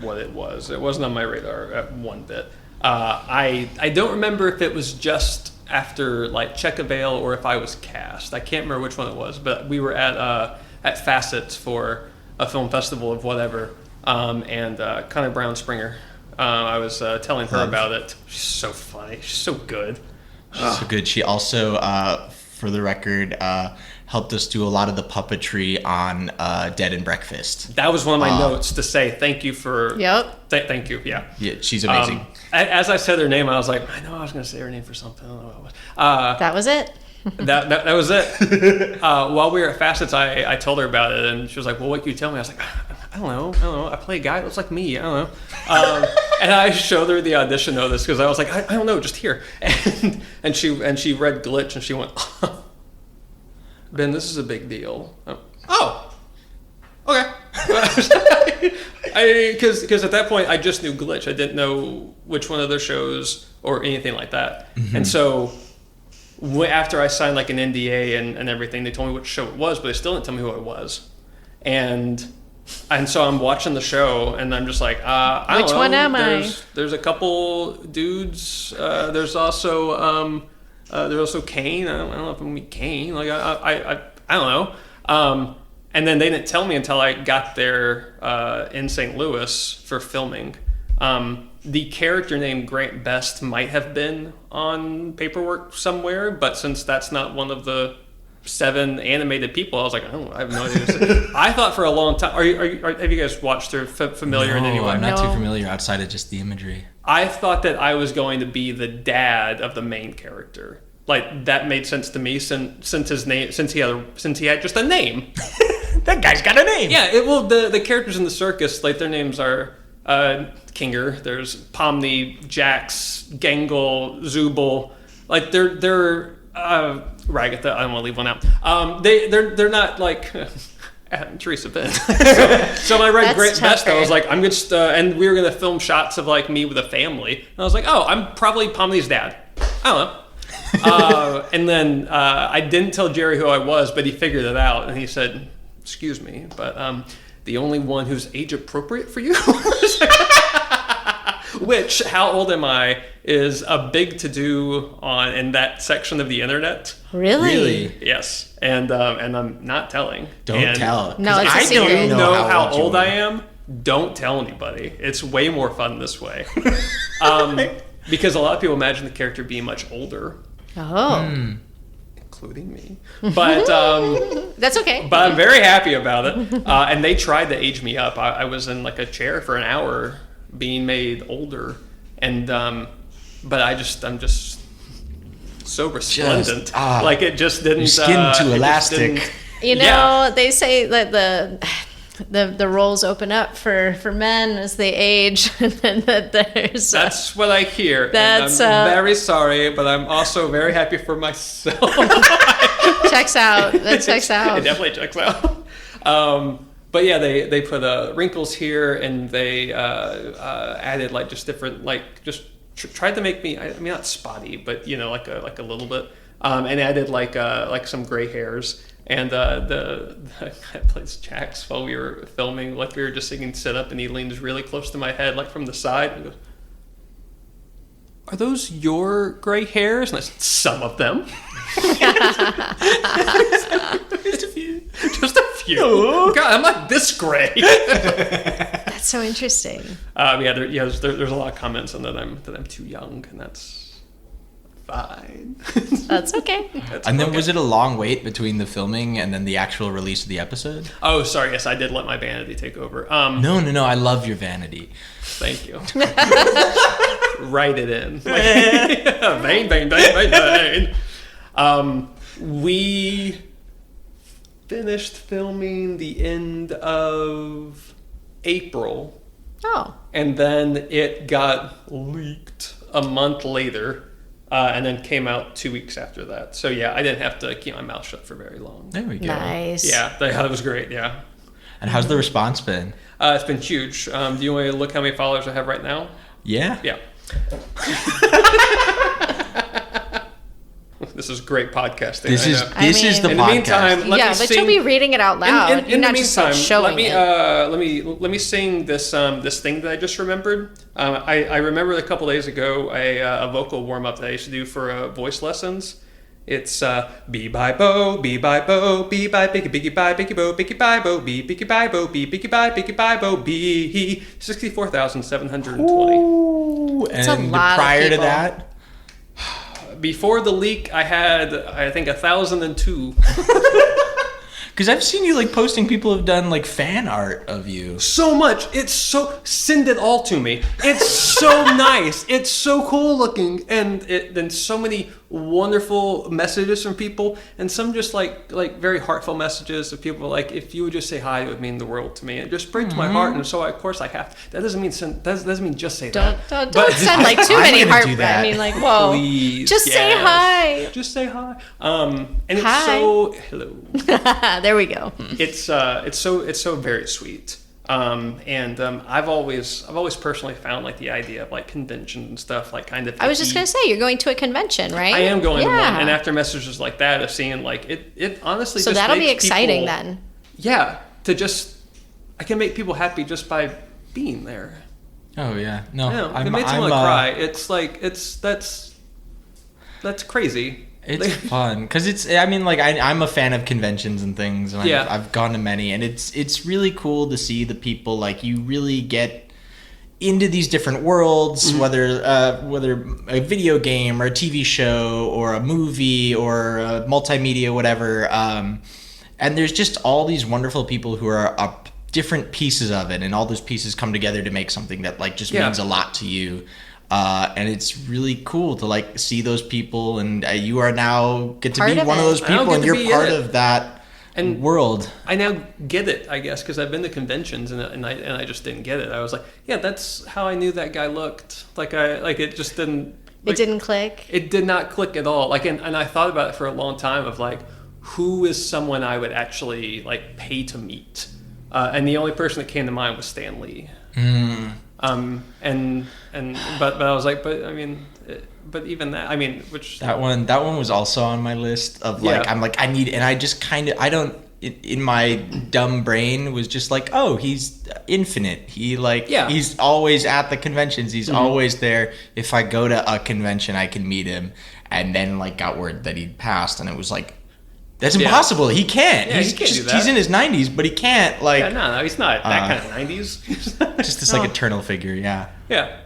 Speaker 1: what it was. It wasn't on my radar at one bit. I don't remember if it was just after like Check a Veil or if I was cast. I can't remember which one it was, but we were at Facets for a film festival of whatever, and Connor Brown Springer. I was telling her about it. She's so funny. She's so good.
Speaker 2: So good. She also, for the record, helped us do a lot of the puppetry on Dead and Breakfast.
Speaker 1: That was one of my notes to say thank you for.
Speaker 3: Yep.
Speaker 1: Thank you. Yeah.
Speaker 2: Yeah, she's amazing.
Speaker 1: As I said her name, I was like, I know I was going to say her name for something. I don't know what it was.
Speaker 3: That was it?
Speaker 1: That was it. While we were at Facets, I told her about it, and she was like, well, what can you tell me? I was like, I don't know. I play a guy that looks like me. I don't know. And I showed her the audition notice because I was like, I don't know, just here. And she read Glitch, and she went, Ben, this is a big deal. Oh, okay. Because at that point, I just knew Glitch. I didn't know which one of their shows or anything like that. Mm-hmm. And so after I signed like an NDA and everything, they told me which show it was, but they still didn't tell me who it was. And so I'm watching the show, and I'm just like, I don't know.
Speaker 3: Which one am I?
Speaker 1: There's a couple dudes. There's also Kane. I don't know if I'm gonna meet Kane. Like I don't know. And then they didn't tell me until I got there in St. Louis for filming. The character named Grant Best might have been on paperwork somewhere, but since that's not one of the 7 animated people, I was like, I have no idea. I thought for a long time. Have you guys watched or familiar in any way?
Speaker 2: I'm not too familiar outside of just the imagery.
Speaker 1: I thought that I was going to be the dad of the main character. Like that made sense to me since he had just a name.
Speaker 2: That guy's got a name.
Speaker 1: Yeah, the characters in the circus, like their names are Kinger. There's Pomni, Jax, Gangle, Zubul. Like they're Ragatha. I don't want to leave one out. They're not like Teresa Ben. So when I read Grant Best, I was like, I'm just and we were gonna film shots of like me with a family, and I was like, oh, I'm probably Pomni's dad. I don't know. And then I didn't tell Jerry who I was, but he figured it out, and he said, excuse me, but the only one who's age appropriate for you, which, how old am I, is a big to-do in that section of the internet.
Speaker 3: Really?
Speaker 1: Yes. And I'm not telling.
Speaker 2: Don't tell.
Speaker 3: No, it's a secret.
Speaker 1: I don't know how old
Speaker 2: you
Speaker 1: I am. Don't tell anybody. It's way more fun this way. Because a lot of people imagine the character being much older.
Speaker 3: Oh.
Speaker 1: Including me. But
Speaker 3: that's okay.
Speaker 1: But I'm very happy about it. And they tried to age me up. I was in like a chair for an hour being made older. And but I'm just so resplendent. Like it just didn't
Speaker 2: your skin too elastic.
Speaker 3: You know, they say that the roles open up for men as they age, and then that there's
Speaker 1: that's what I hear.
Speaker 3: That's
Speaker 1: and I'm very sorry, but I'm also very happy for myself.
Speaker 3: Checks out. That checks out.
Speaker 1: It definitely checks out. But yeah, they put wrinkles here, and they added like just different tried to make me, I mean, not spotty, but you know, like a little bit, and added like some gray hairs. And the guy that plays Jax while we were filming, like we were just singing "Sit Up," and he leans really close to my head, like from the side, and goes, "Are those your gray hairs?" And I said, "Some of them." Just a few. Just a few. Oh. God, I'm not this gray.
Speaker 3: That's so interesting.
Speaker 1: There's a lot of comments on that I'm too young, and that's fine.
Speaker 3: That's okay.
Speaker 2: And then was it a long wait between the filming and then the actual release of the episode?
Speaker 1: Oh, sorry. Yes, I did let my vanity take over.
Speaker 2: No. I love your vanity.
Speaker 1: Thank you. Write it in. Vain. finished filming the end of April.
Speaker 3: Oh.
Speaker 1: And then it got leaked a month later, and then came out 2 weeks after that. So yeah, I didn't have to keep my mouth shut for very long.
Speaker 2: There we go.
Speaker 3: Nice.
Speaker 1: Yeah, that was great. Yeah.
Speaker 2: And how's the response been?
Speaker 1: It's been huge. Do you want to look how many followers I have right now?
Speaker 2: Yeah.
Speaker 1: Yeah. This is great podcasting.
Speaker 2: This is the
Speaker 1: in
Speaker 2: podcast.
Speaker 1: the meantime, let me
Speaker 3: but
Speaker 1: sing,
Speaker 3: you'll be reading it out loud.
Speaker 1: In
Speaker 3: You're
Speaker 1: the
Speaker 3: not just like
Speaker 1: meantime,
Speaker 3: showing it.
Speaker 1: let me sing this this thing that I just remembered. I remembered a couple days ago a vocal warm up that I used to do for voice lessons. It's be by bo, be by bo, be by biggie biggie by biggie bo, biggie by bo, be biggie by bo, be biggie by bo, be 64,720.
Speaker 2: Ooh,
Speaker 3: That's a
Speaker 2: and
Speaker 3: lot of
Speaker 2: prior to
Speaker 3: people.
Speaker 2: that,
Speaker 1: Before the leak, I had, I think, 1,002.
Speaker 2: because I've seen you like posting. People have done like fan art of you.
Speaker 1: So much. It's so, send it all to me. It's so nice. It's so cool looking. And then so many wonderful messages from people, and some just like very heartfelt messages of people like, if you would just say hi, it would mean the world to me. And it just breaks my heart. And so of course I have to. That doesn't mean just say that.
Speaker 3: Don't
Speaker 1: But-
Speaker 3: send like too
Speaker 2: I'm
Speaker 3: many
Speaker 2: gonna
Speaker 3: heart.
Speaker 2: do that.
Speaker 3: I mean, like, whoa.
Speaker 1: Please,
Speaker 3: Just say
Speaker 1: yes.
Speaker 3: hi.
Speaker 1: Just say hi. And it's
Speaker 3: Hi.
Speaker 1: so hello.
Speaker 3: There we go.
Speaker 1: It's so very sweet. I've always personally found like the idea of like conventions and stuff like kind of.
Speaker 3: I was just
Speaker 1: icky.
Speaker 3: gonna say you're going to a convention, right?
Speaker 1: I am going to one,
Speaker 3: Yeah.
Speaker 1: and after messages like that, of seeing like it honestly.
Speaker 3: So
Speaker 1: just
Speaker 3: that'll be
Speaker 1: makes
Speaker 3: exciting
Speaker 1: people-
Speaker 3: then.
Speaker 1: Yeah, I can make people happy just by being there.
Speaker 2: Oh yeah, no,
Speaker 1: Yeah, it makes me want to cry. It's like that's crazy.
Speaker 2: It's fun because I'm a fan of conventions and things, and
Speaker 1: Yeah.
Speaker 2: I've gone to many, and it's really cool to see the people like you really get into these different worlds, whether a video game or a TV show or a movie or a multimedia, whatever. And there's just all these wonderful people who are different pieces of it, and all those pieces come together to make something that like just means a lot to you. And it's really cool to like see those people, and you are now get to
Speaker 3: Part
Speaker 2: be
Speaker 3: of
Speaker 2: one of
Speaker 3: it.
Speaker 2: those
Speaker 1: I now
Speaker 2: people,
Speaker 1: get
Speaker 2: and
Speaker 1: to
Speaker 2: you're
Speaker 1: be
Speaker 2: part
Speaker 1: in it.
Speaker 2: of that
Speaker 1: And
Speaker 2: world.
Speaker 1: I now get it, I guess, because I've been to conventions and I just didn't get it. I was like, yeah, that's how I knew that guy looked. It just didn't.
Speaker 3: It didn't click.
Speaker 1: It did not click at all. And I thought about it for a long time of like, who is someone I would actually like pay to meet? And the only person that came to mind was Stan Lee. But I was like, but even that, I mean, which
Speaker 2: That one was also on my list of like
Speaker 1: Yeah.
Speaker 2: I'm like I need, and I just kind of I don't in my dumb brain was just like, oh, he's infinite. He's always at the conventions. He's always there. If I go to a convention, I can meet him. And then like got word that he'd passed, and it was like, that's impossible. He can't.
Speaker 1: Yeah,
Speaker 2: he's
Speaker 1: he can't do that.
Speaker 2: He's in his 90s, but he can't like
Speaker 1: yeah, no, he's not that kind of 90s.
Speaker 2: just this like eternal figure. Yeah.
Speaker 1: Yeah.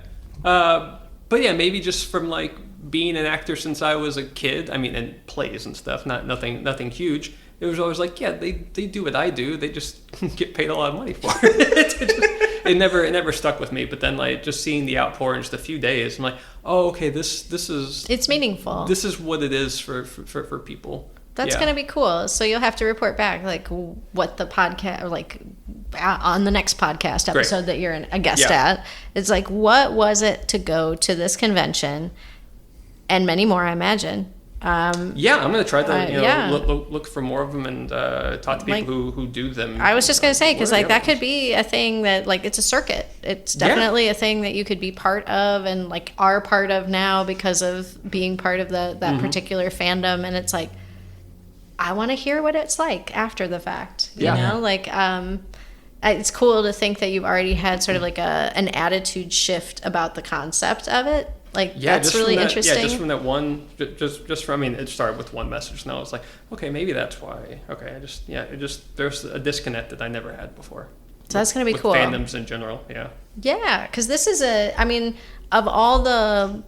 Speaker 1: But yeah, maybe just from like being an actor since I was a kid. I mean, and plays and stuff. Nothing huge. It was always like, yeah, they do what I do. They just get paid a lot of money for it. It never stuck with me. But then like just seeing the outpour in just a few days, I'm like, oh, okay, this is
Speaker 3: It's meaningful.
Speaker 1: this is what it is for people.
Speaker 3: That's
Speaker 1: Yeah.
Speaker 3: going to be cool. So you'll have to report back, like what the podcast, or like on the next podcast episode that you're a guest at. It's like, what was it to go to this convention, and many more, I imagine.
Speaker 1: Yeah, I'm gonna try to look for more of them and talk to people who do them.
Speaker 3: I was just gonna say, because like that
Speaker 1: Whatever.
Speaker 3: could be a thing that like it's a circuit. It's definitely a thing that you could be part of and like are part of now because of being part of that particular fandom. And it's like, I want to hear what it's like after the fact. You know, like it's cool to think that you've already had sort of like an attitude shift about the concept of it. Like that's really interesting.
Speaker 1: Yeah, just from that one, just from, I mean, it started with one message. Now it's like, okay, maybe that's why. Okay, there's a disconnect that I never had before.
Speaker 3: So that's gonna be
Speaker 1: with
Speaker 3: cool.
Speaker 1: Fandoms in general, yeah.
Speaker 3: Yeah, because this is of all the,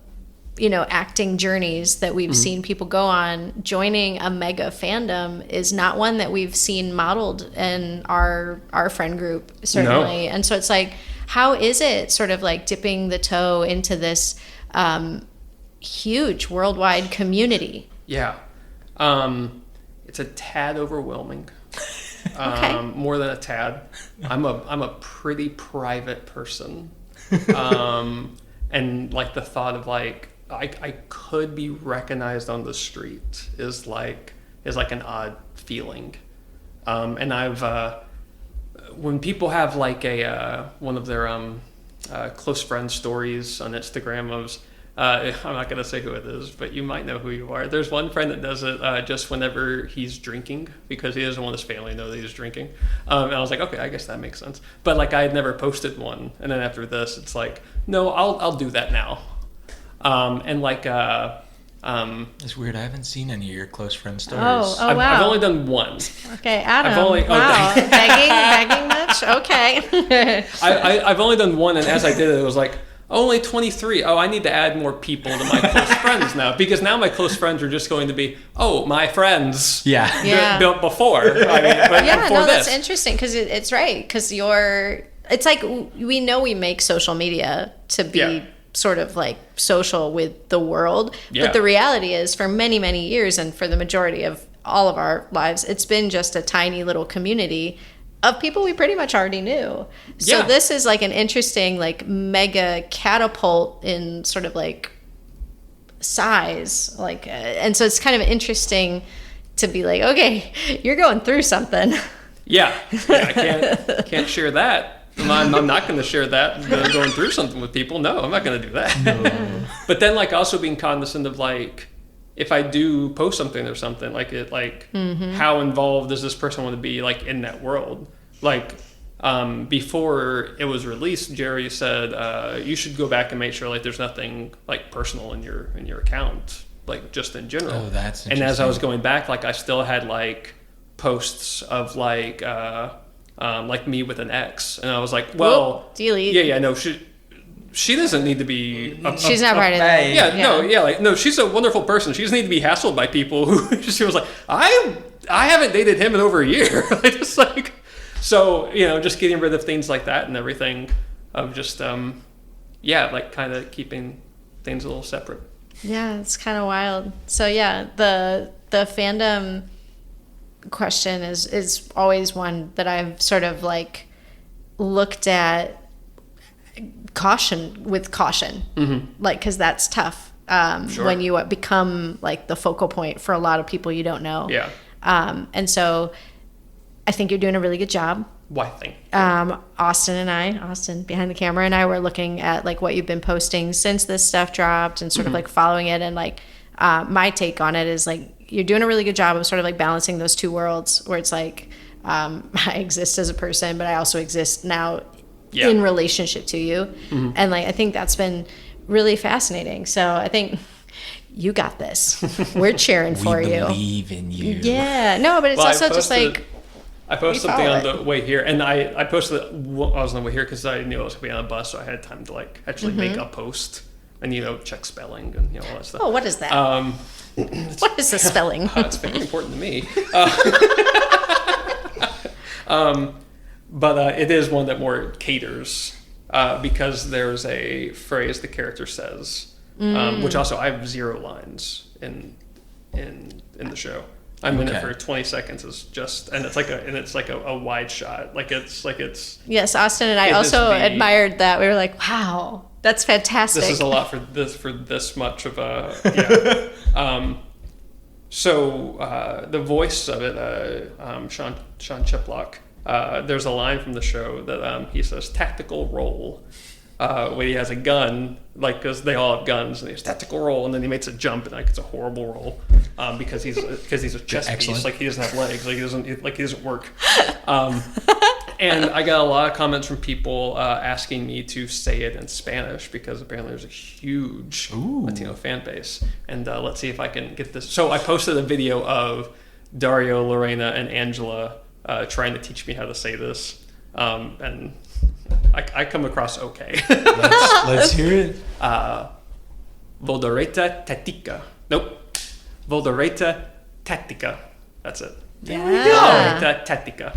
Speaker 3: acting journeys that we've seen people go on, joining a mega fandom is not one that we've seen modeled in our friend group, certainly. No. And so it's like, how is it sort of like dipping the toe into this huge worldwide community?
Speaker 1: Yeah. It's a tad overwhelming.
Speaker 3: Okay.
Speaker 1: More than a tad. I'm a pretty private person. And like the thought of like I could be recognized on the street is like an odd feeling. And I've when people have like a one of their close friend stories on Instagram of I'm not going to say who it is, but you might know who you are. There's one friend that does it just whenever he's drinking because he doesn't want his family to know that he's drinking. And I was like, okay, I guess that makes sense. But like I had never posted one, and then after this, it's like, no, I'll do that now. And like
Speaker 2: It's weird. I haven't seen any of your close friend stories.
Speaker 3: Oh,
Speaker 1: I've
Speaker 3: wow.
Speaker 1: only done one.
Speaker 3: Okay, Adam.
Speaker 1: I've only-
Speaker 3: wow. begging much? Okay.
Speaker 1: I've only done one, and as I did it, it was like, only 23. Oh, I need to add more people to my close friends now, because now my close friends are just going to be, oh, my friends.
Speaker 2: Yeah.
Speaker 3: Yeah.
Speaker 1: Built before. I mean, but
Speaker 3: Yeah,
Speaker 1: before
Speaker 3: no,
Speaker 1: this.
Speaker 3: that's interesting because it's right. Because it's like we know we make social media to be
Speaker 1: Yeah.
Speaker 3: sort of like social with the world.
Speaker 1: Yeah.
Speaker 3: But the reality is for many, many years and for the majority of all of our lives, it's been just a tiny little community of people we pretty much already knew. So
Speaker 1: Yeah.
Speaker 3: this is like an interesting like mega catapult in sort of like size. Like, and so it's kind of interesting to be like, okay, you're going through something.
Speaker 1: Yeah, I can't share that. I'm not going to share that going through something with people. No, I'm not going to do that. But then, like, also being cognizant of like, if I do post something or something, like how involved does this person want to be like in that world? Like, before it was released, Jerry said you should go back and make sure like there's nothing like personal in your account, like just in general.
Speaker 2: Oh, that's
Speaker 1: And as I was
Speaker 2: interesting.
Speaker 1: going back, like I still had like posts of like me with an ex, and I was like, well,
Speaker 3: Whoop, delete.
Speaker 1: Yeah, no, she doesn't need to be.
Speaker 3: She's not part of that.
Speaker 1: No, she's a wonderful person. She doesn't need to be hassled by people who. She was like, I haven't dated him in over a year. Like, just like, so just getting rid of things like that and everything, of just like kind of keeping things a little separate.
Speaker 3: Yeah, it's kind of wild. So yeah, the fandom question is always one that I've sort of like looked at caution, like, because that's tough
Speaker 1: Sure.
Speaker 3: when you become like the focal point for a lot of people you don't know.
Speaker 1: Yeah.
Speaker 3: And so I think you're doing a really good job.
Speaker 1: Why thing?
Speaker 3: Austin behind the camera and I were looking at like what you've been posting since this stuff dropped and sort of like following it, and like my take on it is like you're doing a really good job of sort of like balancing those two worlds where it's like I exist as a person, but I also exist now in relationship to you. And like I think that's been really fascinating. So I think you got this. We're cheering for
Speaker 2: we
Speaker 3: you.
Speaker 2: believe in you.
Speaker 3: Yeah, no, but it's
Speaker 1: Well,
Speaker 3: also just like
Speaker 1: I posted
Speaker 3: we
Speaker 1: something
Speaker 3: follow
Speaker 1: on the way here, and I posted it while I was on the way here because I knew I was going to be on a bus, so I had time to like actually make a post and check spelling and all that stuff.
Speaker 3: oh, what is that? What is the spelling?
Speaker 1: It's very important to me. But it is one that more caters because there's a phrase the character says, which also I have 0 lines in the show. I'm in it for 20 seconds. And it's like a wide shot. It's
Speaker 3: Yes, Austin and I
Speaker 1: It is
Speaker 3: also
Speaker 1: the-
Speaker 3: admired that. We were like, wow, that's fantastic.
Speaker 1: this is a lot for this much of a So the voice of it, Sean Chiplock. There's a line from the show that he says tactical roll when he has a gun, like because they all have guns, and he has tactical roll, and then he makes a jump, and like it's a horrible roll because he's a chess piece, like he doesn't have legs, like he doesn't work. And I got a lot of comments from people asking me to say it in Spanish because apparently there's a huge Latino fan base. And let's see if I can get this. So I posted a video of Dario, Lorena, and Angela trying to teach me how to say this. And I come across okay.
Speaker 2: Let's hear it.
Speaker 1: Voldereta Tatica. Nope. Voldereta Tática. That's it.
Speaker 3: Yeah.
Speaker 1: Voldereta Tática.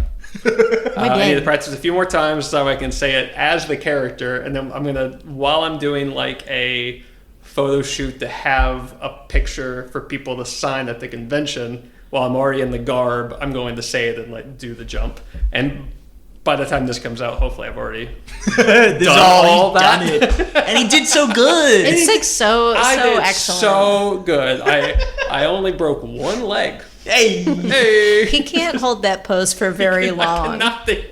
Speaker 1: I need to practice a few more times so I can say it as the character, and then I'm gonna, while I'm doing like a photo shoot to have a picture for people to sign at the convention, well, I'm already in the garb. I'm going to say it and like do the jump. And by the time this comes out, hopefully I've already done all that.
Speaker 2: Done it. And he did so good.
Speaker 3: It's like so
Speaker 1: did
Speaker 3: excellent.
Speaker 1: so good. I only broke one leg.
Speaker 2: Hey.
Speaker 3: He can't hold that pose for very long.
Speaker 1: Nothing.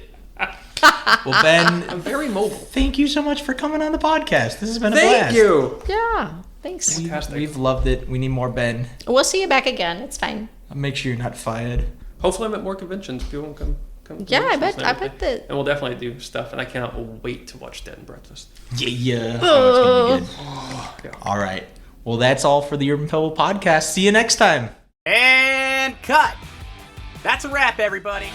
Speaker 2: Well, Ben,
Speaker 1: I'm very mobile.
Speaker 2: thank you so much for coming on the podcast. This has been a
Speaker 1: Thank
Speaker 2: blast.
Speaker 1: you.
Speaker 3: Yeah, thanks.
Speaker 2: We've loved it. We need more Ben.
Speaker 3: We'll see you back again. It's fine.
Speaker 2: I'll make sure you're not fired.
Speaker 1: Hopefully I'm at more conventions. People will come.
Speaker 3: Yeah, I
Speaker 1: conventions
Speaker 3: bet.
Speaker 1: and
Speaker 3: I
Speaker 1: everything.
Speaker 3: bet that.
Speaker 1: And we'll definitely do stuff. And I cannot wait to watch Dead and Breakfast.
Speaker 2: Yeah. Oh, it's gonna be good. All right. Well, that's all for the Urban Pebble podcast. See you next time.
Speaker 5: And cut. That's a wrap, everybody.